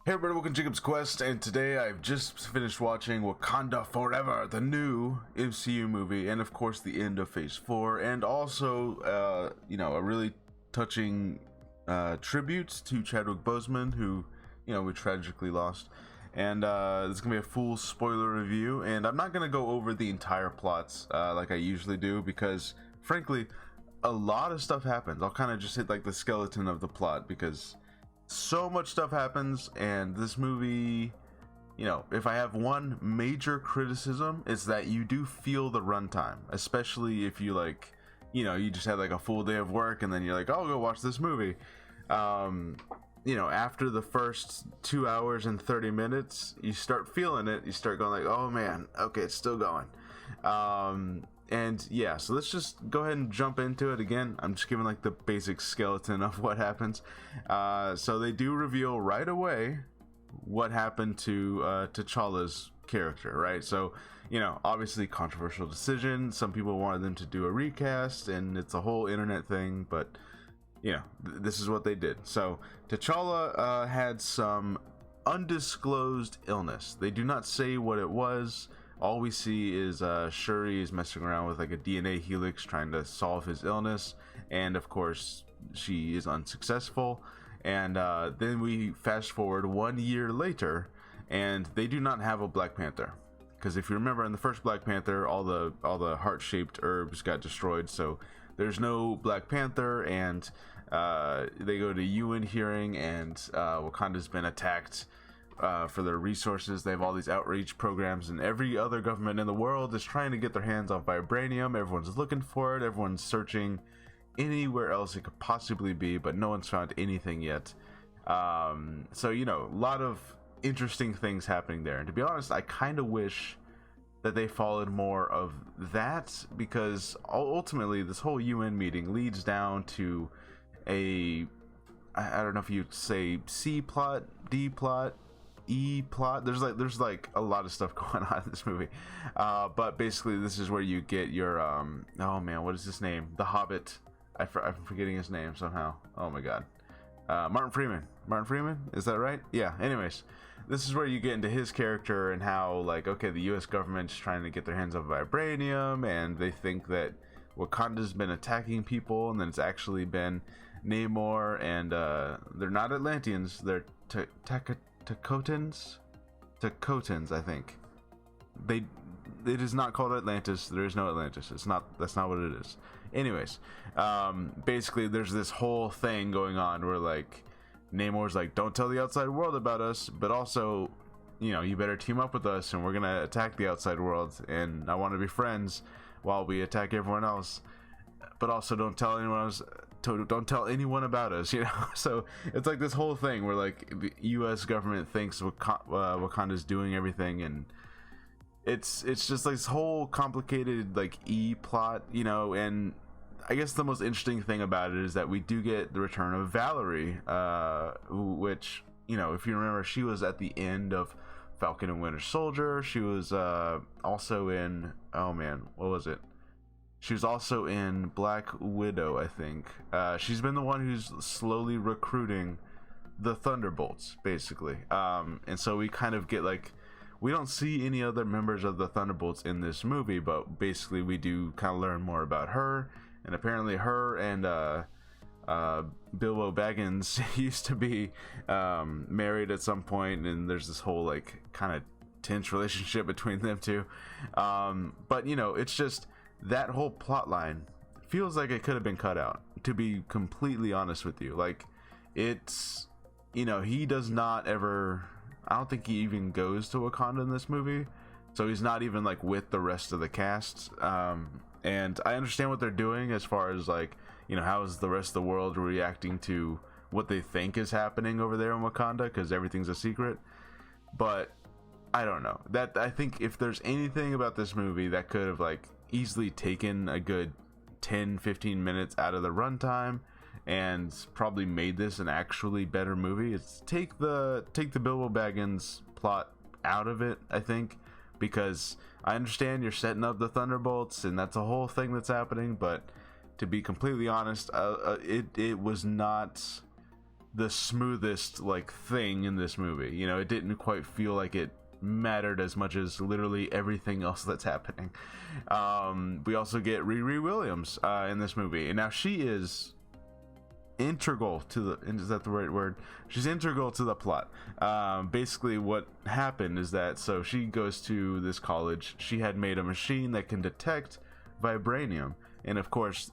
Hey everybody, welcome to Jacob's Quest, and today I've just finished watching Wakanda Forever, the new MCU movie, and of course the end of Phase 4, and also, a really touching tribute to Chadwick Boseman, who, we tragically lost. And this is going to be a full spoiler review, and I'm not going to go over the entire plots like I usually do, because, frankly, a lot of stuff happens. I'll kind of just hit like the skeleton of the plot, because so much stuff happens, and this movie, if I have one major criticism, it's that you do feel the runtime, especially if you you just had like a full day of work and then you're like, oh, I'll go watch this movie. After the first 2 hours and 30 minutes, you start feeling it. You start going like, oh man, okay, it's still going. And yeah, so let's just go ahead and jump into it. Again, I'm just giving like the basic skeleton of what happens. So they do reveal right away what happened to T'Challa's character, right? So, obviously controversial decision. Some people wanted them to do a recast, and it's a whole internet thing, but this is what they did. So T'Challa had some undisclosed illness. They do not say what it was. All we see is Shuri is messing around with like a DNA helix trying to solve his illness, and of course she is unsuccessful. And then we fast forward 1 year later, and they do not have a Black Panther, because if you remember in the first Black Panther, all the heart-shaped herbs got destroyed, so there's no Black Panther. And they go to UN hearing, and Wakanda's been attacked for their resources. They have all these outreach programs, and every other government in the world is trying to get their hands on vibranium. Everyone's looking for it. Everyone's searching anywhere else it could possibly be, but no one's found anything yet. So a lot of interesting things happening there, and to be honest, I kind of wish that they followed more of that, because ultimately this whole UN meeting leads down to I don't know if you'd say C plot, D plot, E plot. There's like a lot of stuff going on in this movie, but basically this is where you get your oh man, what is his name? The Hobbit. I'm forgetting his name somehow. Oh my god, Martin Freeman, is that right? Yeah. Anyways, this is where you get into his character and how, like, okay, the US government's trying to get their hands on vibranium, and they think that Wakanda's been attacking people, and then it's actually been Namor, and they're not Atlanteans, they're Takotans, I think. It is not called Atlantis. There is no Atlantis. That's not what it is. Anyways, basically there's this whole thing going on where like Namor's like, don't tell the outside world about us, but also, you better team up with us, and we're gonna attack the outside world, and I want to be friends while we attack everyone else, but also don't tell anyone else. Don't tell anyone about us, So it's like this whole thing where like the U.S. government thinks Wakanda's doing everything, and it's just like this whole complicated like E plot, And I guess the most interesting thing about it is that we do get the return of Valerie, which if you remember, she was at the end of Falcon and Winter Soldier. She was also in, oh man, what was it? She was also in Black Widow, I think. She's been the one who's slowly recruiting the Thunderbolts, basically. And so we kind of get like, we don't see any other members of the Thunderbolts in this movie, but basically we do kind of learn more about her. And apparently her and Bilbo Baggins used to be married at some point, and there's this whole like kind of tense relationship between them two. But it's just, that whole plot line feels like it could have been cut out, to be completely honest with you. Like, it's, he does not ever, I don't think he even goes to Wakanda in this movie, so he's not even like with the rest of the cast. And I understand what they're doing as far as like, how is the rest of the world reacting to what they think is happening over there in Wakanda, because everything's a secret. But I don't know, that I think if there's anything about this movie that could have like easily taken a good 10-15 minutes out of the runtime and probably made this an actually better movie, it's take the Bilbo Baggins plot out of it, I think, because I understand you're setting up the Thunderbolts and that's a whole thing that's happening, but to be completely honest, it was not the smoothest like thing in this movie. You know, it didn't quite feel like it mattered as much as literally everything else that's happening. We also get Riri Williams in this movie, and now she is integral to the, is that the right word? She's integral to the plot. Basically what happened is that, so she goes to this college. She had made a machine that can detect vibranium, and of course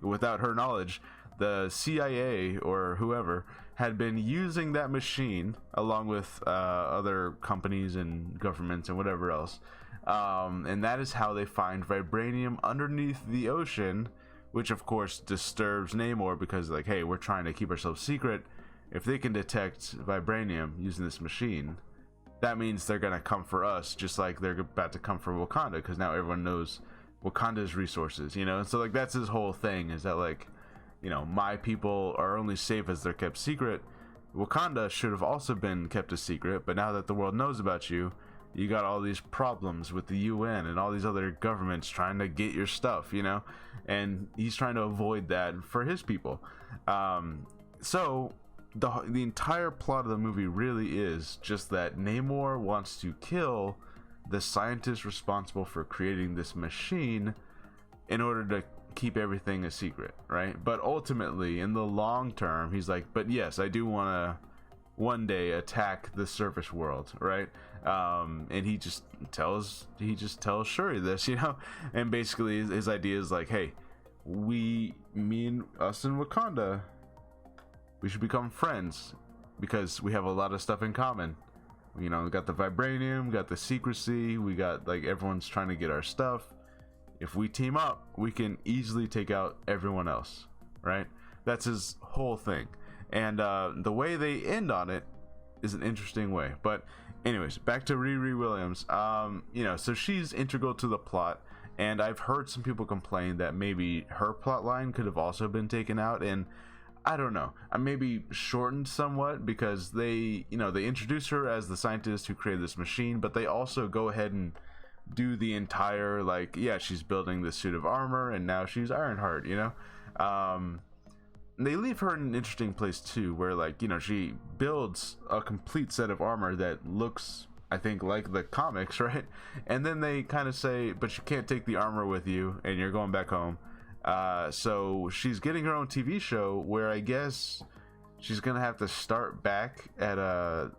without her knowledge, the CIA or whoever had been using that machine along with other companies and governments and whatever else, and that is how they find vibranium underneath the ocean, which of course disturbs Namor, because like, hey, we're trying to keep ourselves secret. If they can detect vibranium using this machine, that means they're gonna come for us, just like they're about to come for Wakanda, because now everyone knows Wakanda's resources, you know. And so like that's his whole thing, is that like, you know, my people are only safe as they're kept secret. Wakanda should have also been kept a secret, but now that the world knows about you, you got all these problems with the UN and all these other governments trying to get your stuff, you know, and he's trying to avoid that for his people. So the entire plot of the movie really is just that Namor wants to kill the scientist responsible for creating this machine in order to keep everything a secret, right? But ultimately, in the long term, he's like, but yes, I do want to one day attack the surface world, right? And he just tells Shuri this, you know, and basically his idea is like, hey, me and us in Wakanda, we should become friends because we have a lot of stuff in common. You know, we got the vibranium, we got the secrecy, we got like everyone's trying to get our stuff. If we team up, we can easily take out everyone else, right? That's his whole thing. And the way they end on it is an interesting way. But anyways, back to Riri Williams. You know, so she's integral to the plot, and I've heard some people complain that maybe her plot line could have also been taken out, and I don't know, I maybe shortened somewhat, because they, you know, they introduce her as the scientist who created this machine, but they also go ahead and do the entire, like, yeah, she's building this suit of armor and now she's Ironheart, you know. They leave her in an interesting place too, where like, you know, she builds a complete set of armor that looks, I think, like the comics, right? And then they kind of say, but you can't take the armor with you and you're going back home. So she's getting her own TV show where I guess she's gonna have to start back at the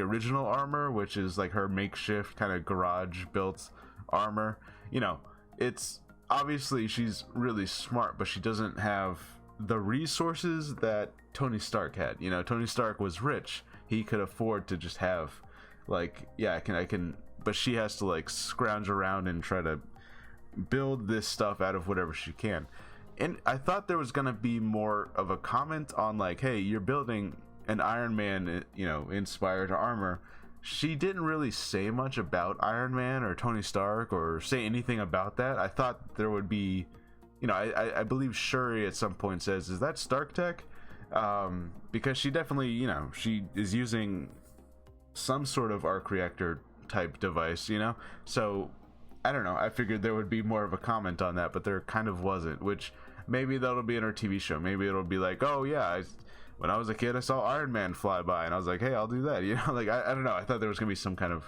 original armor, which is like her makeshift kind of garage built armor. You know, it's obviously she's really smart, but she doesn't have the resources that Tony Stark had. You know, Tony Stark was rich, he could afford to just have like, yeah, I can, but she has to like scrounge around and try to build this stuff out of whatever she can. And I thought there was gonna be more of a comment on like, hey, you're building an Iron Man, you know, inspired armor. She didn't really say much about Iron Man or Tony Stark or say anything about that. I thought there would be, you know, I believe Shuri at some point says, is that Stark tech? Because she definitely, you know, she is using some sort of arc reactor type device, you know. So I don't know, I figured there would be more of a comment on that, but there kind of wasn't, which maybe that'll be in her TV show. Maybe it'll be like, oh yeah, when I was a kid I saw Iron Man fly by and I was like, hey, I'll do that, you know. Like I don't know, I thought there was gonna be some kind of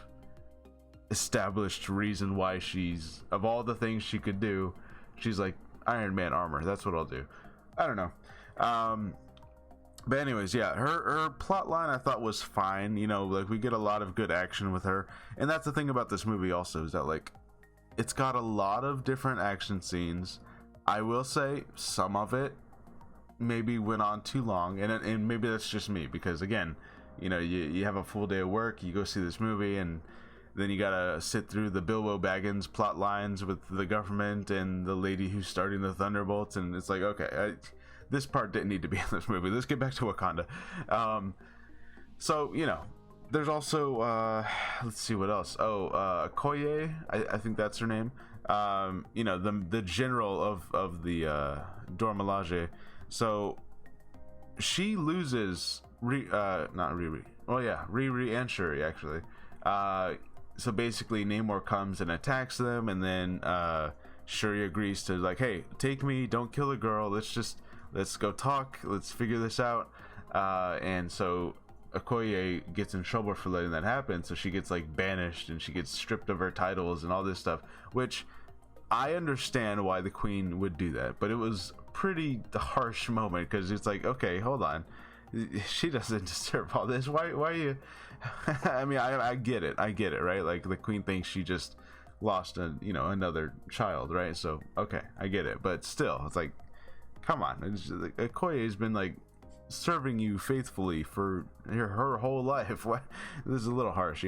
established reason why she's, of all the things she could do, she's like, Iron Man armor, that's what I'll do. I don't know. But anyways, yeah, her plot line I thought was fine, you know, like we get a lot of good action with her. And that's the thing about this movie also, is that like it's got a lot of different action scenes. I will say some of it maybe went on too long, and maybe that's just me, because again, you know, you have a full day of work, you go see this movie, and then you gotta sit through the Bilbo Baggins plot lines with the government and the lady who's starting the Thunderbolts, and it's like, okay, this part didn't need to be in this movie. Let's get back to Wakanda. So, you know, there's also let's see what else. Okoye, I think that's her name. You know, the general of the Dormelage. So she loses not Riri. Oh yeah, Riri and Shuri actually. So basically Namor comes and attacks them, and then Shuri agrees to like, hey, take me, don't kill the girl, let's go talk, let's figure this out. And so Okoye gets in trouble for letting that happen, so she gets like banished and she gets stripped of her titles and all this stuff, which I understand why the queen would do that, but it was pretty harsh moment, because it's like, okay, hold on, she doesn't deserve all this. Why are you I mean, I get it, right? Like, the queen thinks she just lost another child, right? So okay, I get it, but still, it's like, come on. Like, Okoye has been like serving you faithfully for her whole life. What? This is a little harsh,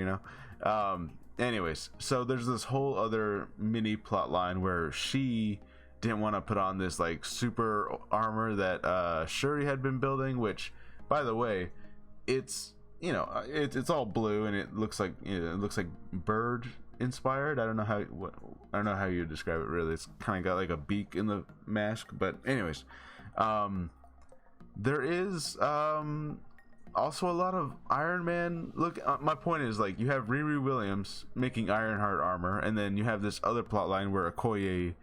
anyways, so there's this whole other mini plot line where she didn't want to put on this like super armor that Shuri had been building, which, by the way, it's it's all blue and it looks like bird inspired. I don't know how you describe it really. It's kind of got like a beak in the mask, but anyways, there is also a lot of Iron Man. Look, my point is, like, you have Riri Williams making Ironheart armor, and then you have this other plot line where Okoye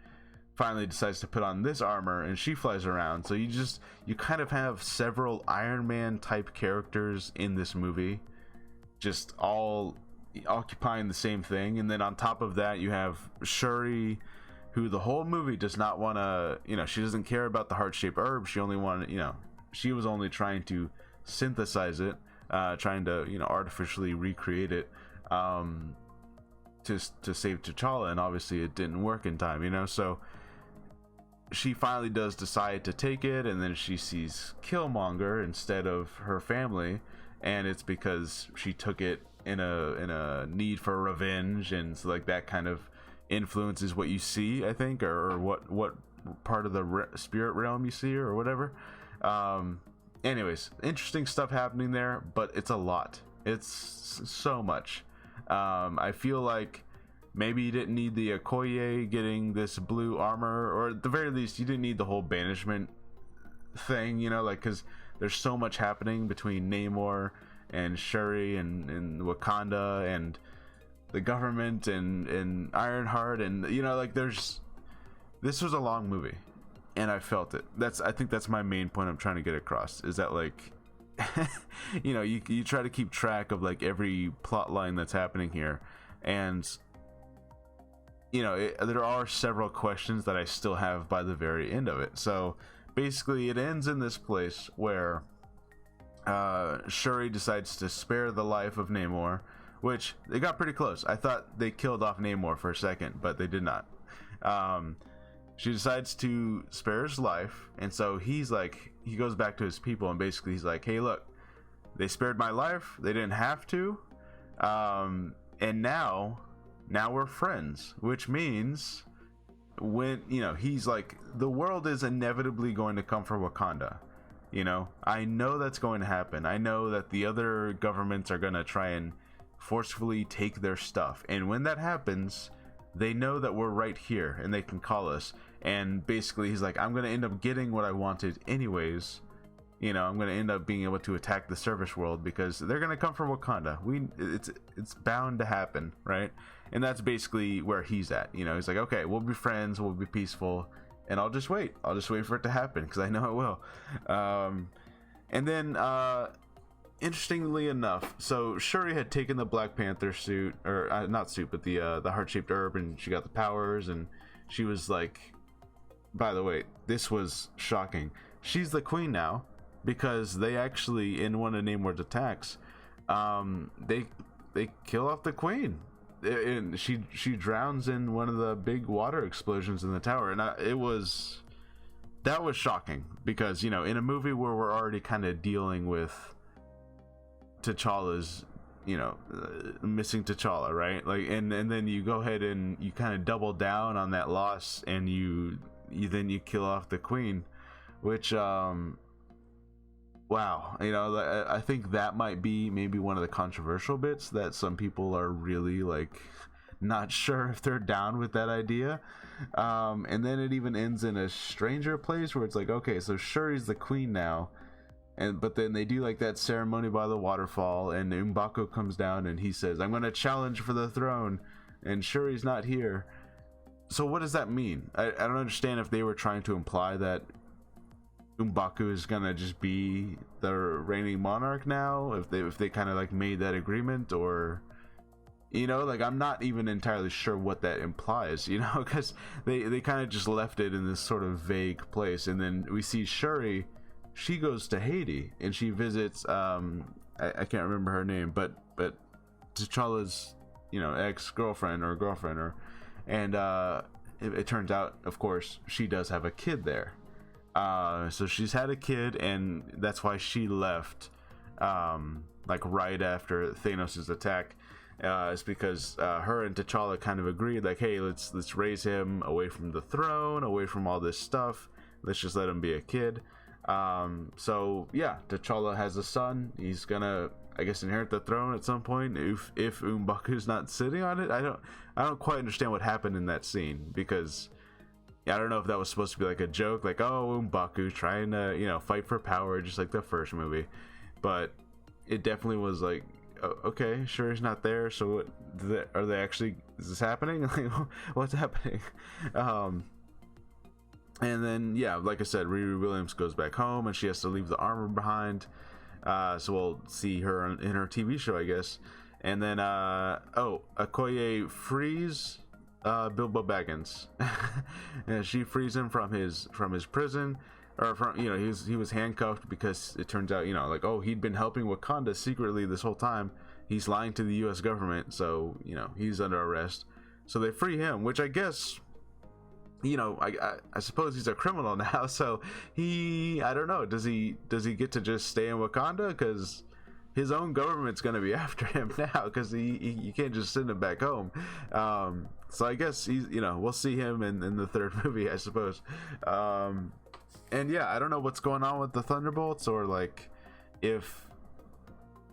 finally decides to put on this armor and she flies around. So you kind of have several Iron Man type characters in this movie, just all occupying the same thing. And then on top of that, you have Shuri, who the whole movie does not want to, she doesn't care about the heart-shaped herb. She only wanted, she was only trying to synthesize it, trying to artificially recreate it to save T'Challa, and obviously it didn't work in time. So she finally does decide to take it, and then she sees Killmonger instead of her family, and it's because she took it in a need for revenge, and so like that kind of influences what you see, I think, or what part of the spirit realm you see, or whatever. Anyways, interesting stuff happening there, but it's a lot. It's so much. I feel like maybe you didn't need the Okoye getting this blue armor, or at the very least, you didn't need the whole banishment thing, because there's so much happening between Namor and Shuri and Wakanda and the government and Ironheart, and this was a long movie, and I felt it. I think that's my main point I'm trying to get across, is that, like, you try to keep track of like every plot line that's happening here, and there are several questions that I still have by the very end of it. So basically it ends in this place where Shuri decides to spare the life of Namor, which they got pretty close. I thought they killed off Namor for a second, but they did not. She decides to spare his life, and so he goes back to his people, and basically he's like, hey, look, they spared my life, they didn't have to, and now we're friends, which means when he's like, the world is inevitably going to come for Wakanda. I know that's going to happen. I know that the other governments are going to try and forcefully take their stuff, and when that happens, they know that we're right here and they can call us. And basically he's like, I'm going to end up getting what I wanted anyways. I'm going to end up being able to attack the surface world because they're going to come from Wakanda. It's bound to happen, right? And that's basically where he's at. He's like, okay, we'll be friends, we'll be peaceful, and I'll just wait for it to happen, because I know it will. And then interestingly enough, so Shuri had taken the Black Panther suit, or not suit, but the heart-shaped herb, and she got the powers, and she was like, by the way, this was shocking, she's the queen now, because they actually, in one of Namor's attacks, they kill off the queen, and she drowns in one of the big water explosions in the tower. And that was shocking, because in a movie where we're already kind of dealing with T'Challa's missing T'Challa, right? Like, and then you go ahead and you kind of double down on that loss, and you kill off the queen, which wow, I think that might be maybe one of the controversial bits, that some people are really like not sure if they're down with that idea. And then it even ends in a stranger place where it's like, okay, so Shuri's the queen now, but then they do like that ceremony by the waterfall, and M'Baku comes down and he says, I'm going to challenge for the throne, and Shuri's not here. So what does that mean? I don't understand if they were trying to imply that M'Baku is gonna just be the reigning monarch now, if they kind of like made that agreement, or like I'm not even entirely sure what that implies, because they kind of just left it in this sort of vague place. And then we see Shuri, she goes to Haiti and she visits I can't remember her name, but T'Challa's ex-girlfriend or girlfriend, and it turns out, of course, she does have a kid there. So she's had a kid, and that's why she left like right after Thanos' attack. It's because her and T'Challa kind of agreed, like, hey, let's raise him away from the throne, away from all this stuff. Let's just let him be a kid. So yeah, T'Challa has a son. He's gonna, I guess, inherit the throne at some point if M'Baku's not sitting on it. I don't quite understand what happened in that scene, because I don't know if that was supposed to be like a joke, like, oh, M'Baku trying to fight for power, just like the first movie. But it definitely was like, okay, sure, he's not there, so are they actually, is this happening? Like, what's happening? And then, yeah, like I said, Riri Williams goes back home and she has to leave the armor behind. So we'll see her in her TV show, I guess. And then Okoye frees Bilbo Baggins. And she frees him from his prison, or from, he was handcuffed because it turns out, like, oh, he'd been helping Wakanda secretly this whole time. He's lying to the US government, so he's under arrest. So they free him, which I guess, I suppose he's a criminal now, so I don't know, does he get to just stay in Wakanda, because his own government's going to be after him now, because you can't just send him back home. So I guess he's, we'll see him in the third movie, I suppose. And yeah, I don't know what's going on with the Thunderbolts, or like if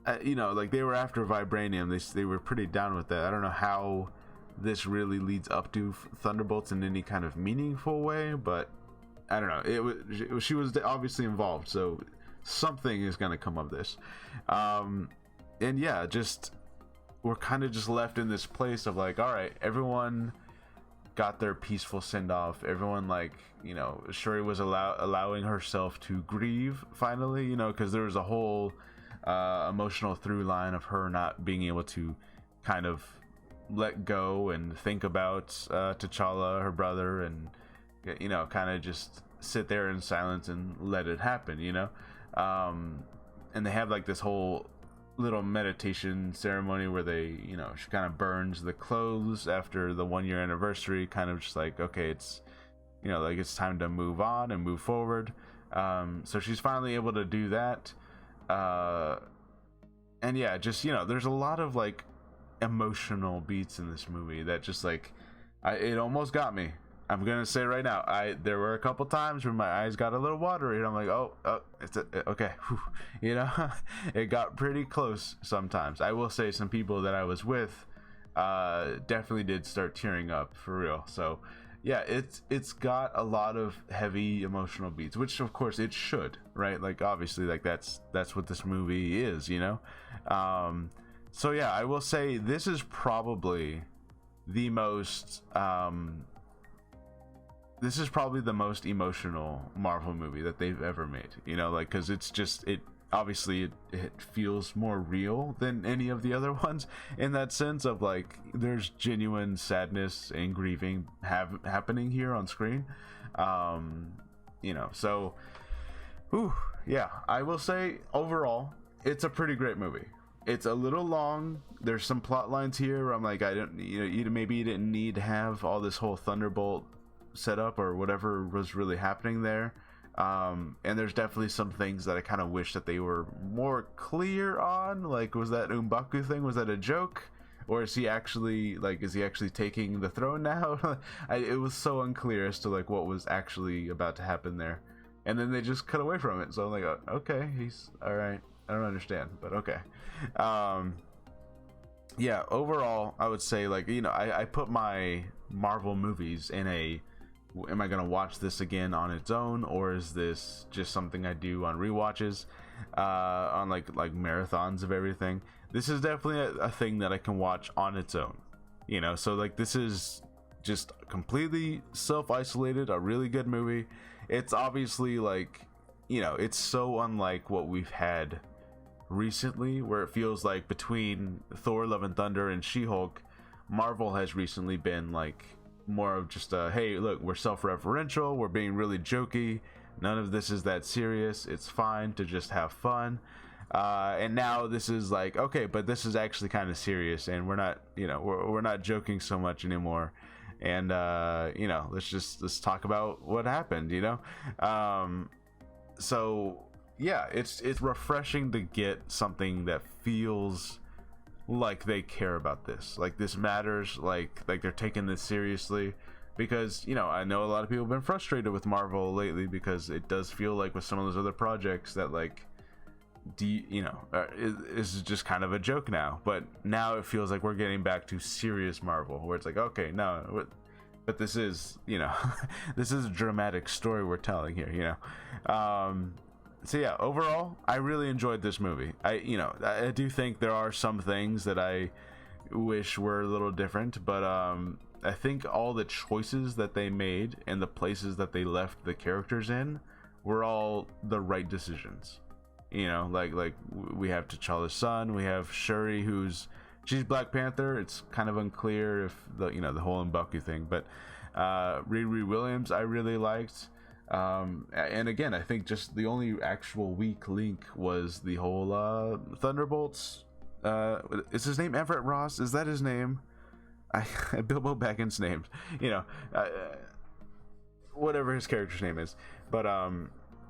like they were after Vibranium, they were pretty down with that. I don't know how this really leads up to Thunderbolts in any kind of meaningful way, but I don't know. She was obviously involved, so something is going to come of this. And yeah, we're kind of just left in this place of like, all right, everyone got their peaceful send off. Everyone, like, Shuri was allowing herself to grieve finally, because there was a whole emotional through line of her not being able to kind of let go and think about T'Challa, her brother, and kind of just sit there in silence and let it happen. And they have like this whole little meditation ceremony where they, she kind of burns the clothes after the 1 year anniversary, kind of just like, okay, it's like it's time to move on and move forward. So she's finally able to do that. And yeah, just there's a lot of like emotional beats in this movie that just like it almost got me. I'm gonna say right now, there were a couple times where my eyes got a little watery and I'm like, oh, it's okay. Whew. It got pretty close sometimes. I will say some people that I was with definitely did start tearing up for real. So yeah, it's got a lot of heavy emotional beats, which of course it should, right? Like obviously, like that's what this movie is, so yeah, I will say this is probably the most emotional Marvel movie that they've ever made, like, because it's just, it feels more real than any of the other ones, in that sense of like there's genuine sadness and grieving happening here on screen. So yeah, I will say overall it's a pretty great movie. It's a little long. There's some plot lines here where I'm like, I don't, maybe you didn't need to have all this whole Thunderbolt set up or whatever was really happening there. And there's definitely some things that I kind of wish that they were more clear on. Like, was that M'Baku thing, was that a joke? Or is he actually taking the throne now? It was so unclear as to like what was actually about to happen there. And then they just cut away from it. So I'm like, okay, he's all right. I don't understand, but okay. Yeah, overall, I would say, like, I put my Marvel movies in am I gonna watch this again on its own, or is this just something I do on rewatches, on like marathons of everything? This is definitely a thing that I can watch on its own, so like this is just completely self-isolated, a really good movie. It's obviously like you know, it's so unlike what we've had recently, where it feels like between Thor Love and Thunder and She-Hulk, Marvel has recently been like more of just a, hey, look, we're self-referential, we're being really jokey, none of this is that serious, it's fine to just have fun. And now this is like, okay, but this is actually kind of serious, and we're not, you know, we're not joking so much anymore. And you know, let's talk about what happened, you know. So yeah, it's refreshing to get something that feels like they care about this, like this matters, like they're taking this seriously. Because, you know, I know a lot of people have been frustrated with Marvel lately, because it does feel like with some of those other projects that, like, you know, is just kind of a joke now. But now it feels like we're getting back to serious Marvel, where it's like, okay, no, but this is, you know, this is a dramatic story we're telling here, you know. So yeah, overall, I really enjoyed this movie. I do think there are some things that I wish were a little different, but I think all the choices that they made and the places that they left the characters in were all the right decisions. You know, like we have T'Challa's son, we have Shuri, she's Black Panther. It's kind of unclear if the whole M'Baku thing, but Riri Williams I really liked. And again, I think just the only actual weak link was the whole Thunderbolts. Is his name Everett Ross? Is that his name? Bilbo Baggins' name. You know, whatever his character's name is, but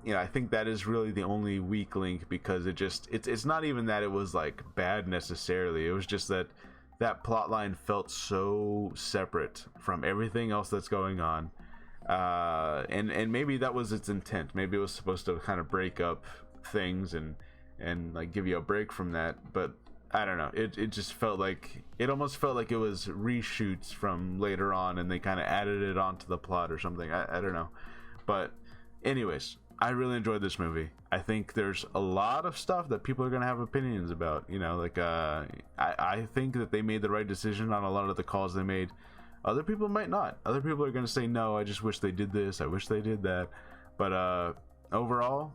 you know, I think that is really the only weak link, because it's not even that it was like bad necessarily. It was just that plot line felt so separate from everything else that's going on. And maybe that was its intent. Maybe it was supposed to kind of break up things and like give you a break from that, but I don't know. It just felt like, it almost felt like it was reshoots from later on, and they kind of added it onto the plot or something. I don't know. But anyways, I really enjoyed this movie. I think there's a lot of stuff that people are going to have opinions about, you know, like I think that they made the right decision on a lot of the calls they made. Other people might not. Other people are going to say, no, I just wish they did this, I wish they did that. But overall,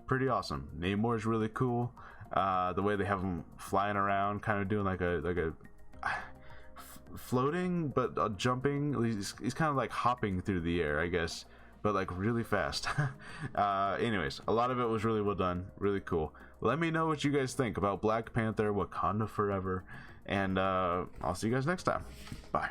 pretty awesome. Namor is really cool. The way they have him flying around, kind of doing like a floating but jumping. He's kind of like hopping through the air, I guess, but like really fast. Anyways, a lot of it was really well done, really cool. Let me know what you guys think about Black Panther: Wakanda Forever, and I'll see you guys next time. Bye.